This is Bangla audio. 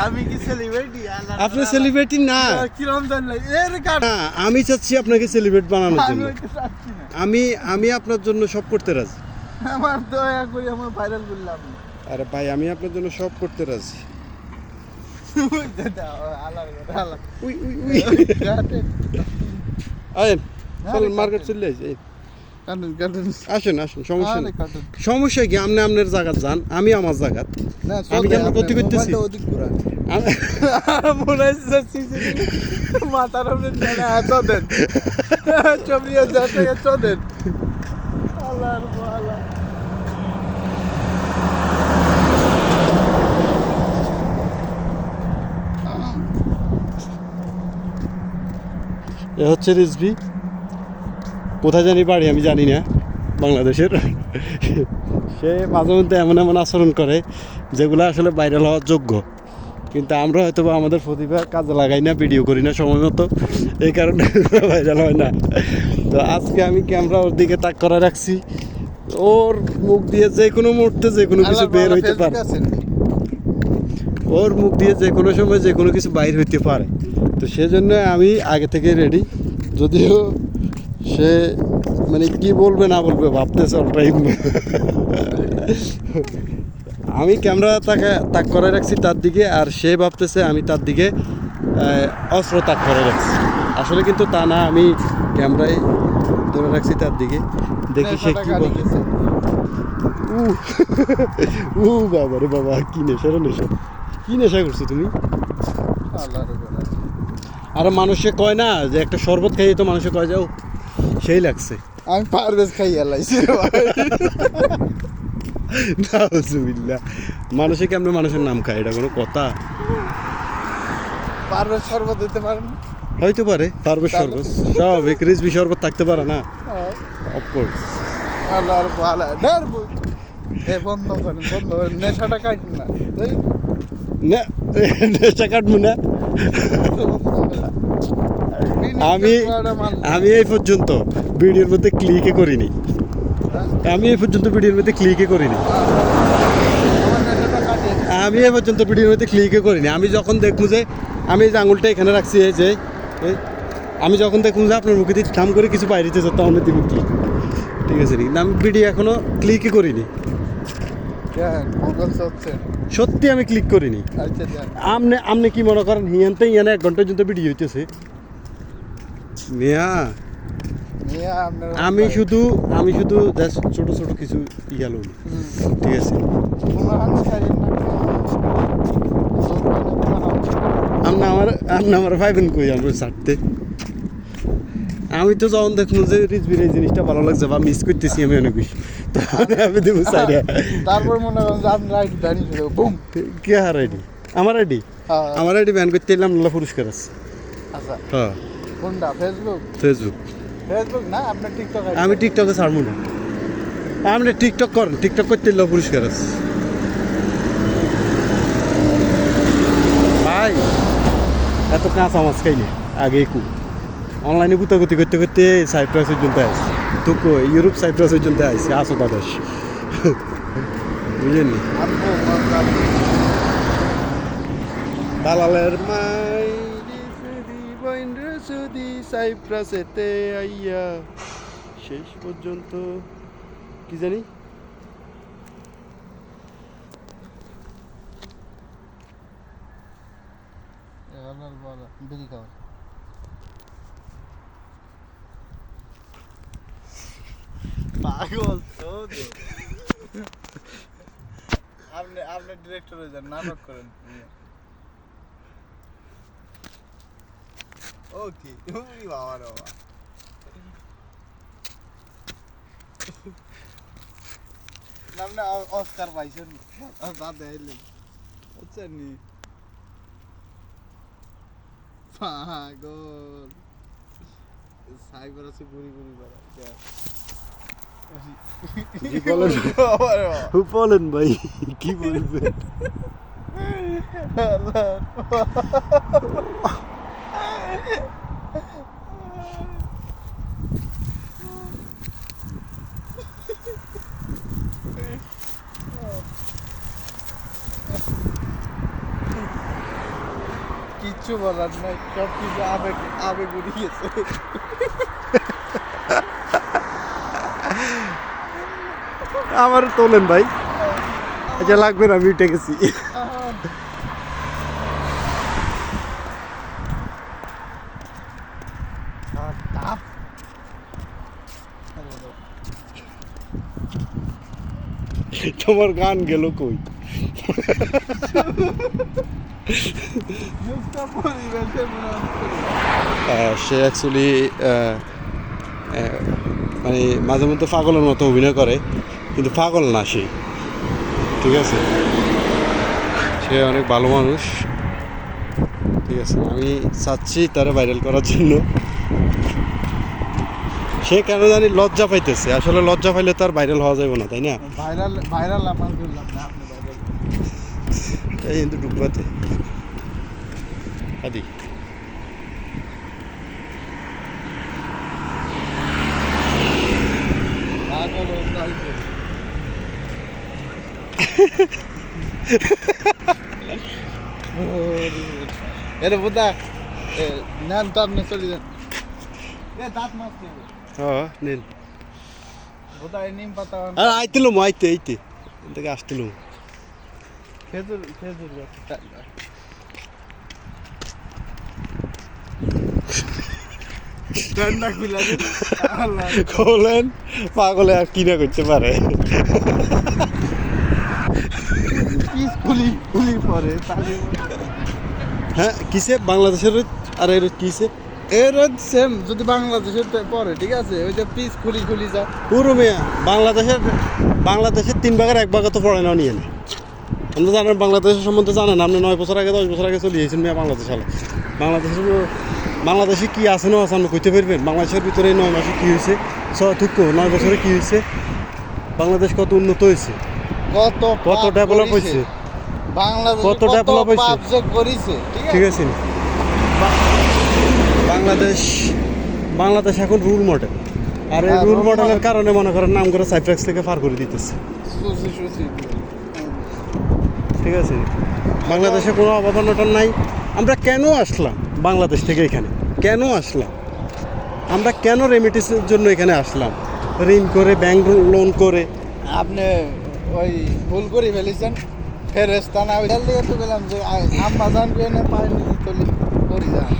আমি কি সেলিব্রিটি? আপনি সেলিব্রিটি না, কিরম জানলাই এর কাট না, আমি চাচ্ছি আপনাকে সেলিব্রেট বানানোর আমি জন্য। ওইটা চাচ্ছি না। আমি আপনার জন্য সব করতে রাজি। আমার দয়া করে আমার ভাইরাল করলাম আরে ভাই, আমি আপনার জন্য সব করতে রাজি। উই উই উই আয়েন, চলেন মার্কেট চলে আসি। আসেন আসেন, সমস্যা নেই। সমস্যা কি? আপনি আপনার জায়গাত যান, আমি আমার জায়গাত। আমি কেন ক্ষতি করতেছি? মাথার উপরে চদেন ছবি চদেন আল্লাহর আল্লাহ। এ হচ্ছে রিজভি, কোথায় জানি বাড়ি আমি জানি না, বাংলাদেশের। সে মাঝে মধ্যে এমন এমন আচরণ করে যেগুলো আসলে ভাইরাল হওয়ার যোগ্য, কিন্তু আমরা হয়তো বা আমাদের প্রতিভা কাজে লাগাই না, ভিডিও করি না সময় মতো, এই কারণে ভাইরাল হয় না। তো আজকে আমি ক্যামেরা ওর দিকে তাক করে রাখছি, ওর মুখ দিয়ে যে কোনো মুহূর্তে যে কোনো কিছু বের হইতে পারে, ওর মুখ দিয়ে যে কোনো সময় যে কোনো কিছু বাইর হইতে পারে। তো সেজন্য আমি আগে থেকে রেডি, যদিও সে মানে কি বলবে না বলবে ভাবতেছে অল টাইম। আমি ক্যামেরা তাক করে রাখছি তার দিকে, আর সে ভাবতেছে আমি তার দিকে অস্ত্র তাক করে রাখছি। আসলে কিন্তু তা না, আমি ক্যামেরায় ধরে রাখছি তার দিকে, দেখি সে কি বলে। ও বাবা রে বাবা, কি নেশা রে নেশা, কি নেশা করছো তুমি? আর মানুষে কয় না যে একটা শরবত খাইয়ে তো মানুষে কয় যাও সেই লাগছে। আমি পারভেজ খাই এলাইছি নাউজুবিল্লাহ, মানুষে কেমন মানুষের নাম খায়, এটা কোনো কথা? পারভেজ শরবত দিতে পারেন? হয়তো পারে, পারভেজ শরবত স্বাভাবিক, রিজভি শরবত থাকতে পারে না? অফকোর্স। আল্লাহর ভালো ডরবো এ বন্ধ করেন, বন্ধ করেন, নেশাটা কাটেন না। না, নেশা কাটবো না। আমি এই পর্যন্ত ভিডিওর মধ্যে ক্লিকে করিনি, আমি এই পর্যন্ত ভিডিওর মধ্যে ক্লিকে করিনি, আমি এই পর্যন্ত ভিডিওর মধ্যে ক্লিকে করিনি। আমি যখন দেখবো যে আমি এই যে আঙুলটা এখানে রাখছি, এই যে আমি যখন দেখবো যে আপনার মুখে দিয়ে ঠাম করে কিছু বাইরে যেত তখন দিব ক্লিক, ঠিক আছে? কিন্তু আমি ভিডিও এখনো ক্লিকই করিনি, সত্যি আমি ক্লিক করিনি। আপনি কি মনে করেন হিয়ানতে ইয়ানে 1 ঘন্টা পর্যন্ত ভিডিও হইতেছে মিয়া? আমি শুধু জাস্ট ছোট ছোট কিছু ইয়ালো, ঠিক আছে? আপনি আমার ভাইবেন কই আমরা ছাড়তে? আমি তো যখন দেখুন যে রিজভির এই জিনিসটা ভালো লাগছে বা মিস করতেছি আমি অনেক বেশি, তাহলে আমি দেবো সাইডে। তারপর মনে করেন যে আপনার আইডি ব্যান করে দেবো, বুম। কে আর আইডি? আমার আইডি? আমার আইডি ব্যান করতে এলাম, আল্লাহ পুরস্কার আছে। আচ্ছা, হ্যাঁ। কোনটা? ফেসবুক? ফেসবুক না, আপনার টিকটক আইডি? আমি টিকটকে ছাড়বো না। আপনি টিকটক করেন, টিকটক করতে আল্লাহ পুরস্কার আছে ভাই। এত কাঁচা মাছ খাইনি আগে একটু অনলাইনে গুতাগুতি করতে করতে সাইপ্রাস পর্যন্ত আসি, তো ইউরোপ সাইপ্রাস পর্যন্ত আসি, আসো দাদাস, বুঝলেন? দালালের মাই সুদি সাইপ্রাসেতে আইয়া শেষ পর্যন্ত কি জানি বিড়ি খাওয়া। পাগল তো আপনি ডিরেক্টর হয়ে যান, নাটক করেন। ওকে বাবা রে বাবা, আপনি অস্কার পাইছেন বাদ দেখাইলেন, বুঝছেন নি? পাগল সাইবার আছে বুড়ি বুড়ি বাড়া। বলেন ভাই, কি বলবেন? কিচ্ছু বলার নাই, সব কিছু আবেগ আবেগ উড়ে গেছে। আমার তোলেন ভাই, আচ্ছা লাগবে না, আমি উঠে গেছি। তোমার গান গেল কই? সে অ্যাকচুয়ালি মানে মাঝে মধ্যে পাগলের মতো অভিনয় করে, কিন্তু পাগল না সে, ঠিক আছে? সে অনেক ভালো মানুষ, ঠিক আছে? আমি চাচ্ছি তারা ভাইরাল করার জন্য। সে কেন জানি লজ্জা পাইতেছে, আসলে লজ্জা পাইলে তো আর ভাইরাল হওয়া যাবে না, তাই না? ভাইরাল ভাইরাল আমার বললাম না, আপনি ভাইরাল এই কিন্তু ডুববাতে আদি এরে বুদা নেন তো, আপনি চলে যান। দাঁত মাছ নেবে হ্যাঁ নিন। বুদা নিম পাতা আর আইতেলুম, আইতে আইতে থেকে আসতেলুম। খেজুর খেজুর ঠান্ডা খুলে বলেন পাগলে আর কি না করতে পারে। পিস খুলি খুলি পরে তাহলে হ্যাঁ কিসে বাংলাদেশের আর এর কিসে এর সেম যদি বাংলাদেশের পরে, ঠিক আছে? ওই যে পিস খুলি খুলি যা পুরো মেয়া বাংলাদেশের 3 ভাগের 1 ভাগ তো পড়ে না নিয়ে নেই। আপনি জানেন বাংলাদেশের সম্বন্ধে জানেন, আপনি 9 বছর আগে 10 বছর আগে চলে গিয়েছেন মেয়া বাংলাদেশ হলে। বাংলাদেশে কি আছে না আছে আপনি কইতে পারবেন? বাংলাদেশের ভিতরে 9 মাসে কী হয়েছে, 9 বছরে কী হয়েছে, বাংলাদেশ কত উন্নত হয়েছে, কত ডেভেলপ হয়েছে, বাংলাদেশ কত ডেভেলপ হয়েছে, পাপ যে করেছে, ঠিক আছে? বাংলাদেশ এখন রুল মডেল, আর এই রুল মডেলের কারণে মনে করেন নাম করে সাইপ্রেক্স থেকে পার করে দিতেছে, ঠিক আছে? বাংলাদেশে কোনো অভাব অনটন নাই। আমরা কেন আসলাম বাংলাদেশ থেকে এখানে? কেন আসলাম আমরা? কেন রেমিটেন্সের জন্য এখানে আসলাম? ঋণ করে, ব্যাংক লোন করে। আপনি ওই ভুল করে ফেলেছেন। ফেরেস্তানা ওই তো গেলাম যে আম্মা জান পানি করি যান।